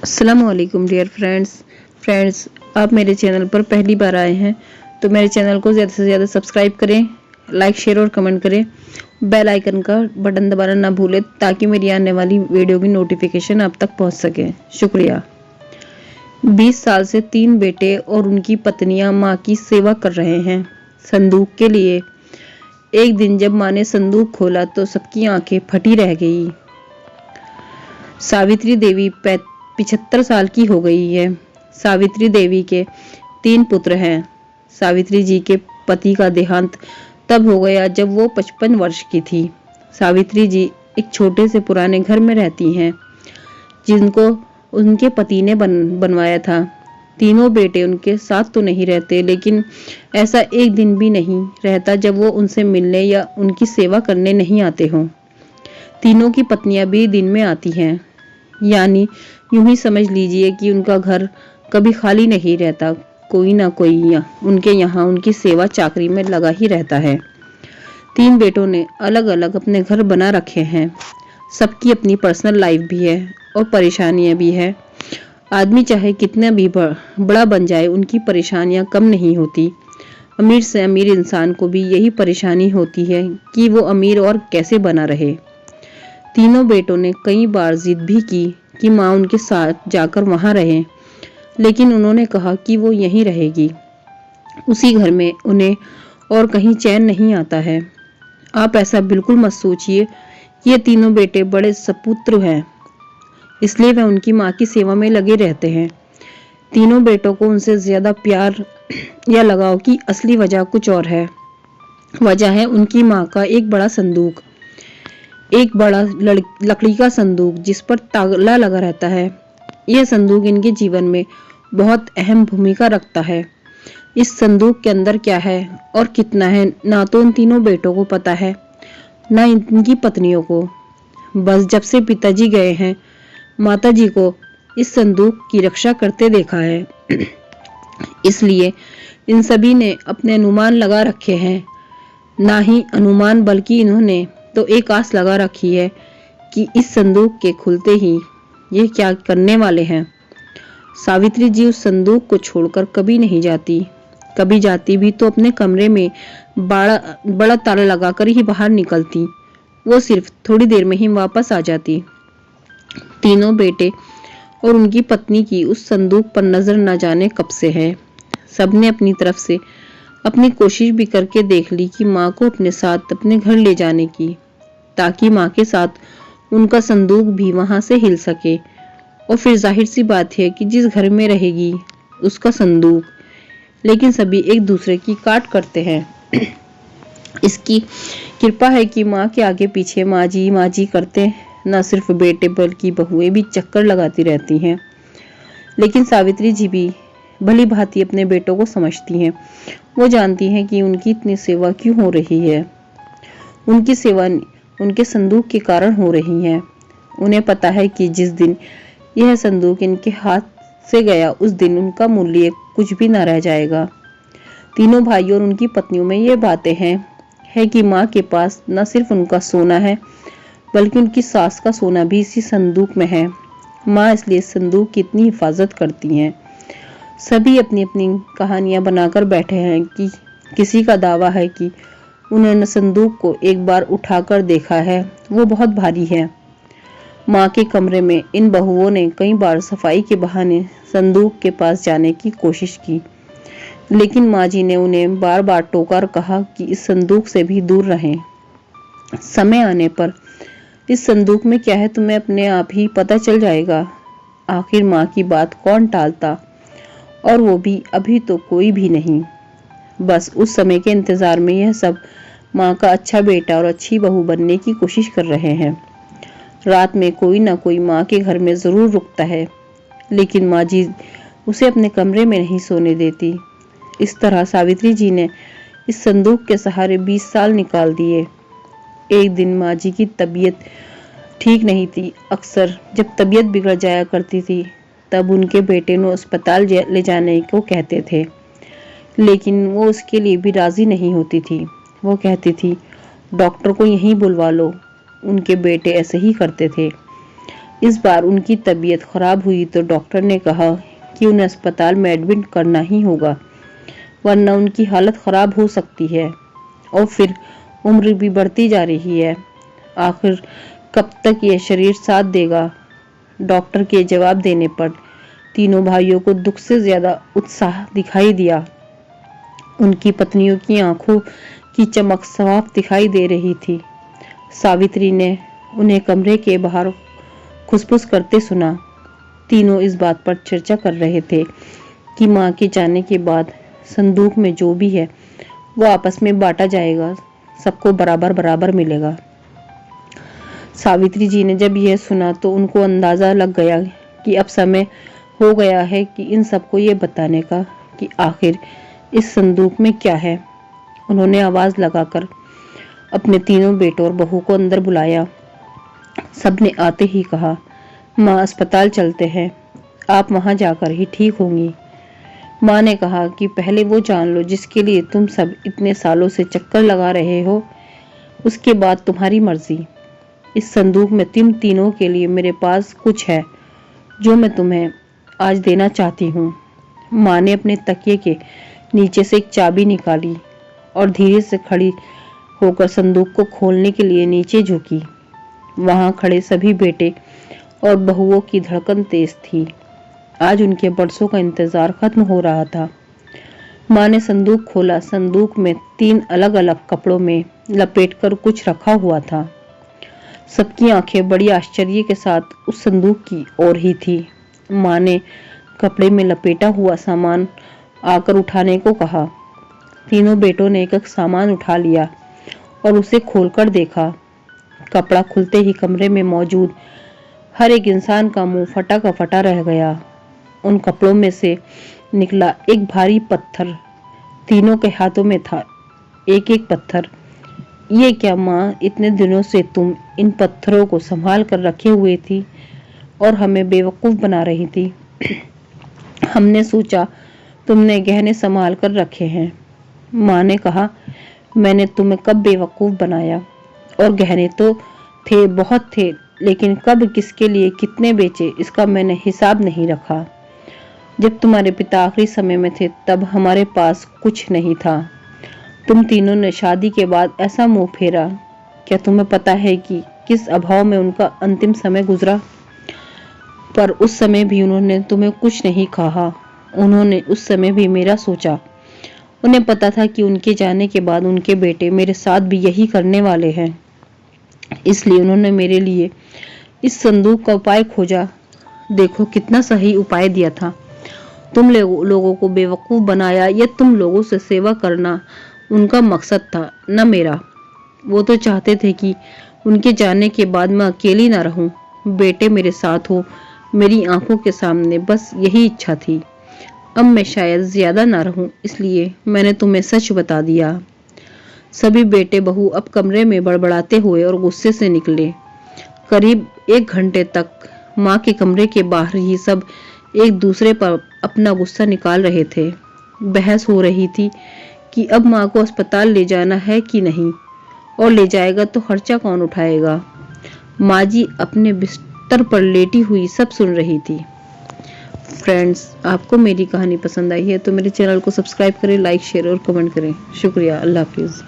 अस्सलामुअलैकुम dear friends आप मेरे चैनल पर पहली बार आए हैं तो मेरे चैनल को ज़्यादा से ज़्यादा सब्सक्राइब करें, लाइक शेयर और कमेंट करें। बेल आइकन का बटन दबाना ना भूलें ताकि मेरी आने वाली वीडियो की नोटिफिकेशन आप तक पहुंच सके। शुक्रिया। 20 साल से 3 बेटे और उनकी पत्नियां माँ की सेवा कर रहे हैं संदूक के लिए। एक दिन जब माँ ने संदूक खोला तो सबकी आंखें फटी रह गई। सावित्री देवी 75 साल की हो गई है। सावित्री देवी के 3 पुत्र हैं। सावित्री जी के पति का देहांत तब हो गया जब वो 55 वर्ष की थी। सावित्री जी एक छोटे से पुराने घर में रहती हैं जिनको उनके पति ने बनवाया था। तीनों बेटे उनके साथ तो नहीं रहते, लेकिन ऐसा एक दिन भी नहीं रहता जब वो उनसे मिलने या उनकी सेवा करने नहीं आते हों। तीनों की पत्नियां भी दिन में आती हैं, यानी यूं ही समझ लीजिए कि उनका घर कभी खाली नहीं रहता। कोई ना कोई उनके यहाँ उनकी सेवा चाकरी में लगा ही रहता है। 3 बेटों ने अलग अलग अपने घर बना रखे हैं। सबकी अपनी पर्सनल लाइफ भी है और परेशानियां भी है। आदमी चाहे कितना भी बड़ा बन जाए, उनकी परेशानियां कम नहीं होती। अमीर से अमीर इंसान को भी यही परेशानी होती है कि वो अमीर और कैसे बना रहे। तीनों बेटों ने कई बार जिद भी की कि माँ उनके साथ जाकर वहां रहे, लेकिन उन्होंने कहा कि वो यहीं रहेगी। उसी घर में उन्हें और कहीं चैन नहीं आता है। आप ऐसा बिल्कुल मत सोचिए। ये तीनों बेटे बड़े सपुत्र हैं, इसलिए वे उनकी माँ की सेवा में लगे रहते हैं। तीनों बेटों को उनसे ज्यादा प्यार या लगाव की असली वजह कुछ और है। वजह है उनकी माँ का एक बड़ा संदूक, एक बड़ा लकड़ी का संदूक जिस पर ताला लगा रहता है। यह संदूक इनके जीवन में बहुत अहम भूमिका रखता है। इस संदूक के अंदर क्या है और कितना है, ना तो इन तीनों बेटों को पता है, ना इनकी पत्नियों को। बस जब से पिताजी गए हैं, माताजी को इस संदूक की रक्षा करते देखा है। इसलिए इन सभी ने अपने अनुमान लगा रखे हैं। ना ही अनुमान बल्कि इन्होंने तो एक आस लगा रखी है कि इस संदूक के खुलते ही ये क्या करने वाले हैं। सावित्री जी उस संदूक को छोड़कर कभी नहीं जाती। कभी जाती भी तो अपने कमरे में बड़ा ताला लगाकर ही बाहर निकलती। वो सिर्फ थोड़ी देर में ही वापस आ जाती। तीनों बेटे और उनकी पत्नी की उस संदूक पर नजर न जाने कब से है। सबने अपनी तरफ से अपनी कोशिश भी करके देख ली कि माँ को अपने साथ अपने घर ले जाने की, ताकि माँ के साथ उनका संदूक भी वहां से हिल सके। और फिर जाहिर सी बात है कि जिस घर में रहेगी उसका संदूक। लेकिन सभी एक दूसरे की काट करते हैं। इसकी कृपा है कि माँ के आगे पीछे माँ जी करते न सिर्फ बेटे बल्कि बहुएं भी चक्कर लगाती रहती हैं। लेकिन सावित्री जी भी भली भांति अपने बेटों को समझती हैं। वो जानती हैं कि उनकी इतनी सेवा क्यों हो रही है। उनकी सेवा उनके संदूक के कारण हो रही है। उन्हें पता है कि जिस दिन यह संदूक इनके हाथ से गया, उस दिन उनका मूल्य कुछ भी न रह जाएगा। तीनों भाइयों और उनकी पत्नियों में ये बातें हैं कि माँ के पास न सिर्फ उनका सोना है, बल्कि उनकी सास का सोना भी इसी संदूक में है। माँ इसलिए संदूक की इतनी हिफाजत करती हैं। सभी अपनी अपनी कहानियां बनाकर बैठे हैं कि किसी का दावा है कि उन्होंने संदूक को एक बार उठाकर देखा है, वो बहुत भारी है। माँ के कमरे में इन बहुओं ने कई बार सफाई के बहाने संदूक के पास जाने की कोशिश की, लेकिन माँ जी ने उन्हें बार बार टोका और कहा कि इस संदूक से भी दूर रहें। समय आने पर इस संदूक में क्या है तुम्हें अपने आप ही पता चल जाएगा। आखिर माँ की बात कौन टालता, और वो भी अभी तो कोई भी नहीं। बस उस समय के इंतजार में यह सब माँ का अच्छा बेटा और अच्छी बहू बनने की कोशिश कर रहे हैं। रात में कोई ना कोई माँ के घर में जरूर रुकता है, लेकिन माँ जी उसे अपने कमरे में नहीं सोने देती। इस तरह सावित्री जी ने इस संदूक के सहारे 20 साल निकाल दिए। एक दिन माँ जी की तबीयत ठीक नहीं थी। अक्सर जब तबीयत बिगड़ जाया करती थी तब उनके बेटे को अस्पताल ले जाने को कहते थे, लेकिन वो उसके लिए भी राजी नहीं होती थी। वो कहती थी डॉक्टर को यहीं बुलवा लो। उनके बेटे ऐसे ही करते थे। इस बार उनकी तबीयत खराब हुई तो डॉक्टर ने कहा कि उन्हें अस्पताल में एडमिट करना ही होगा, वरना उनकी हालत खराब हो सकती है और फिर उम्र भी बढ़ती जा रही है। आखिर कब तक यह शरीर साथ देगा? डॉक्टर के जवाब देने पर तीनों भाइयों को दुख से ज्यादा उत्साह दिखाई दिया। उनकी पत्नियों की आंखों की चमक साफ दिखाई दे रही थी। सावित्री ने उन्हें कमरे के बाहर खुसफुस करते सुना। तीनों इस बात पर चर्चा कर रहे थे कि मां के जाने के बाद संदूक में जो भी है वो आपस में बांटा जाएगा, सबको बराबर बराबर मिलेगा। सावित्री जी ने जब यह सुना तो उनको अंदाजा लग गया कि अब समय हो गया है कि इन सबको ये बताने का कि आखिर इस संदूक में क्या है। उन्होंने आवाज लगाकर अपने तीनों बेटों और बहू को अंदर बुलाया। सबने आते ही कहा, माँ अस्पताल चलते हैं, आप वहां जाकर ही ठीक होंगी। माँ ने कहा कि पहले वो जान लो जिसके लिए तुम सब इतने सालों से चक्कर लगा रहे हो, उसके बाद तुम्हारी मर्जी। इस संदूक में तुम तीनों के लिए मेरे पास कुछ है जो मैं तुम्हें आज देना चाहती हूँ। माँ ने अपने तकिए के नीचे से एक चाबी निकाली और धीरे से खड़ी होकर संदूक को खोलने के लिए नीचे झुकी। वहां खड़े सभी बेटे और बहुओं की धड़कन तेज थी। आज उनके बरसों का इंतजार खत्म हो रहा था। माँ ने संदूक खोला। संदूक में 3 अलग-अलग कपड़ों में लपेटकर कुछ रखा हुआ था। सबकी आंखें बड़ी आश्चर्य के साथ उस संदूक की ओर ही थी। माँ ने कपड़े में लपेटा हुआ सामान आकर उठाने को कहा। तीनों बेटों ने एक-एक सामान उठा लिया और उसे खोलकर देखा। कपड़ा खुलते ही कमरे में मौजूद हर एक इंसान का मुंह फटा का फटा रह गया। उन कपड़ों में से निकला एक भारी पत्थर। तीनों के हाथों में था एक एक पत्थर। ये क्या माँ, इतने दिनों से तुम इन पत्थरों को संभाल कर रखे हुए थी और हमें बेवकूफ बना रही थी। हमने सोचा तुमने गहने संभाल कर रखे हैं। माँ ने कहा, मैंने तुम्हें कब बेवकूफ बनाया? और गहने तो थे, बहुत थे, लेकिन कब, किसके लिए, कितने बेचे, इसका मैंने हिसाब नहीं रखा। जब तुम्हारे पिता आखिरी समय में थे तब हमारे पास कुछ नहीं था। तुम तीनों ने शादी के बाद ऐसा मुंह फेरा। क्या तुम्हें पता है कि किस अभाव में उनका अंतिम समय गुजरा? पर उस समय भी उन्होंने तुम्हें कुछ नहीं कहा। उन्होंने उस समय भी मेरा सोचा। उन्हें पता था कि उनके जाने के बाद उनके बेटे मेरे साथ भी यही करने वाले हैं। इसलिए उन्होंने मेरे लिए इस संदूक का उपाय खोजा। देखो कितना सही उपाय दिया था। तुम लोगों को बेवकूफ बनाया। ये तुम लोगों से सेवा करना उनका मकसद था, न मेरा। वो तो चाहते थे कि उनके जाने के बाद मैं अकेली ना रहूं, बेटे मेरे साथ हो, मेरी आंखों के सामने, बस यही इच्छा थी। अब मैं शायद ज्यादा ना रहूं, इसलिए मैंने तुम्हें सच बता दिया। सभी बेटे बहू अब कमरे में बड़बड़ाते हुए और गुस्से से निकले। करीब 1 घंटे तक माँ के कमरे के बाहर ही सब एक दूसरे पर अपना गुस्सा निकाल रहे थे। बहस हो रही थी कि अब माँ को अस्पताल ले जाना है कि नहीं, और ले जाएगा तो खर्चा कौन उठाएगा। माँ जी अपने बिस्तर पर लेटी हुई सब सुन रही थी। फ्रेंड्स, आपको मेरी कहानी पसंद आई है तो मेरे चैनल को सब्सक्राइब करें, लाइक, शेयर और कमेंट करें। शुक्रिया। अल्लाह हाफिज।